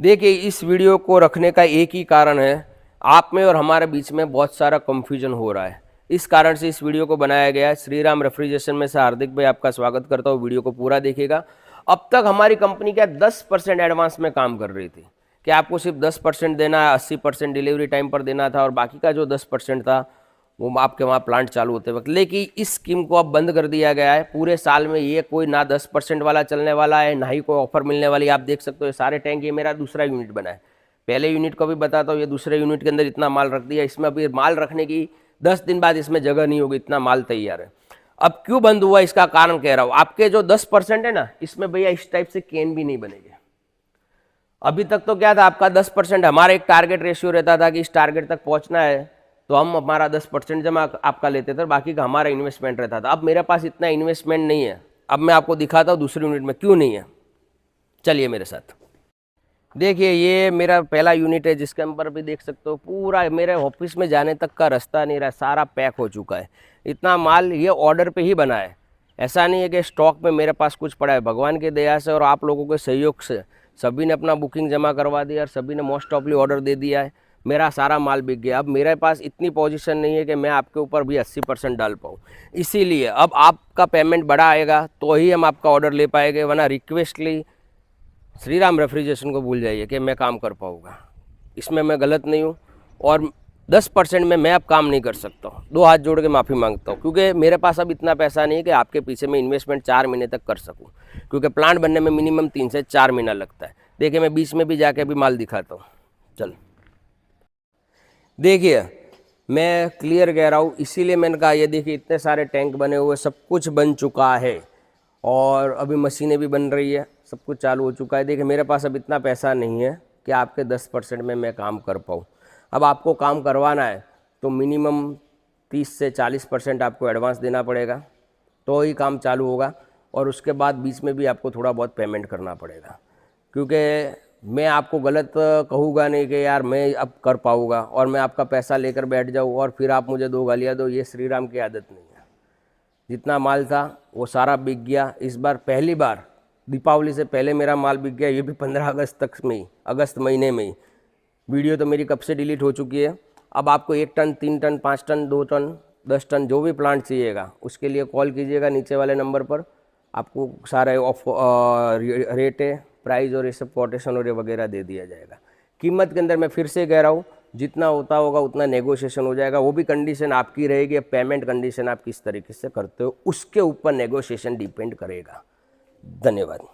देखिए, इस वीडियो को रखने का एक ही कारण है, आप में और हमारे बीच में बहुत सारा कंफ्यूजन हो रहा है। इस कारण से इस वीडियो को बनाया गया है। श्रीराम रेफ्रिजरेशन में से हार्दिक भाई आपका स्वागत करता हूँ, वीडियो को पूरा देखिएगा। अब तक हमारी कंपनी क्या 10% एडवांस में काम कर रही थी कि आपको सिर्फ 10% देना है, 80% डिलीवरी टाइम पर देना था और बाकी का जो 10% था वो आपके वहाँ प्लांट चालू होते वक्त। लेकिन इस स्कीम को अब बंद कर दिया गया है। पूरे साल में ये कोई ना 10% वाला चलने वाला है, ना ही कोई ऑफर मिलने वाली है। आप देख सकते हो ये सारे टैंक, ये मेरा दूसरा यूनिट बना है। पहले यूनिट को भी बताता हूँ, ये दूसरे यूनिट के अंदर इतना माल रख दिया। इसमें अभी माल रखने की 10 दिन बाद इसमें जगह नहीं होगी, इतना माल तैयार है। अब क्यों बंद हुआ इसका कारण कह रहा हूँ। आपके जो 10% है ना, इसमें भैया इस टाइप से कैन भी नहीं बनेंगे। अभी तक तो क्या था, आपका 10%, हमारा एक टारगेट रेशियो रहता था कि इस टारगेट तक पहुंचना है तो हम हमारा 10% जमा आपका लेते थे, बाकी का हमारा इन्वेस्टमेंट रहता था। अब मेरे पास इतना इन्वेस्टमेंट नहीं है। अब मैं आपको दिखाता हूँ दूसरी यूनिट में क्यों नहीं है। चलिए मेरे साथ। देखिए, ये मेरा पहला यूनिट है जिसके अंदर भी देख सकते हो पूरा मेरे ऑफिस में जाने तक का रास्ता नहीं रहा, सारा पैक हो चुका है। इतना माल ये ऑर्डर पे ही बना है, ऐसा नहीं है कि स्टॉक में मेरे पास कुछ पड़ा है। भगवान की दया से और आप लोगों के सहयोग से सभी ने अपना बुकिंग जमा करवा दिया और सभी ने मोस्ट ऑफली ऑर्डर दे दिया है। मेरा सारा माल बिक गया। अब मेरे पास इतनी पोजीशन नहीं है कि मैं आपके ऊपर भी 80% डाल पाऊँ। इसीलिए अब आपका पेमेंट बड़ा आएगा तो ही हम आपका ऑर्डर ले पाएंगे, वरना रिक्वेस्टली श्रीराम रेफ्रिजरेशन को भूल जाइए कि मैं काम कर पाऊँगा। इसमें मैं गलत नहीं हूँ और 10% में मैं अब काम नहीं कर सकता हूँ। 2 हाथ जोड़ के माफ़ी मांगता हूँ, क्योंकि मेरे पास अब इतना पैसा नहीं है कि आपके पीछे मैं इन्वेस्टमेंट 4 महीने तक कर सकूँ, क्योंकि प्लांट बनने में मिनिमम 3 से 4 महीना लगता है। देखिए, मैं बीच में भी जाके अभी माल दिखाता हूँ। चल देखिए, मैं क्लियर कह रहा हूँ, इसीलिए मैंने कहा ये देखिए इतने सारे टैंक बने हुए, सब कुछ बन चुका है और अभी मशीनें भी बन रही है, सब कुछ चालू हो चुका है। देखिए, मेरे पास अब इतना पैसा नहीं है कि आपके 10% में मैं काम कर पाऊँ। अब आपको काम करवाना है तो मिनिमम 30 से 40% आपको एडवांस देना पड़ेगा, तो ही काम चालू होगा। और उसके बाद बीच में भी आपको थोड़ा बहुत पेमेंट करना पड़ेगा, क्योंकि मैं आपको गलत कहूँगा नहीं कि यार मैं अब कर पाऊँगा और मैं आपका पैसा लेकर बैठ जाऊँ और फिर आप मुझे 2 गालियाँ दो। ये श्रीराम की आदत नहीं है। जितना माल था वो सारा बिक गया। इस बार पहली बार दीपावली से पहले मेरा माल बिक गया, ये भी 15 अगस्त तक में ही, अगस्त महीने में ही। वीडियो तो मेरी कब से डिलीट हो चुकी है। अब आपको 1 ton, 3 ton, 5 ton, 2 ton, 10 ton जो भी प्लांट चाहिएगा उसके लिए कॉल कीजिएगा नीचे वाले नंबर पर। आपको सारे ऑफ रेट है, प्राइस और ये सब कोटेशन और ये वगैरह दे दिया जाएगा। कीमत के अंदर मैं फिर से कह रहा हूँ, जितना होता होगा उतना नेगोशिएशन हो जाएगा। वो भी कंडीशन आपकी रहेगी, पेमेंट कंडीशन आप किस तरीके से करते हो उसके ऊपर नेगोशिएशन डिपेंड करेगा। धन्यवाद।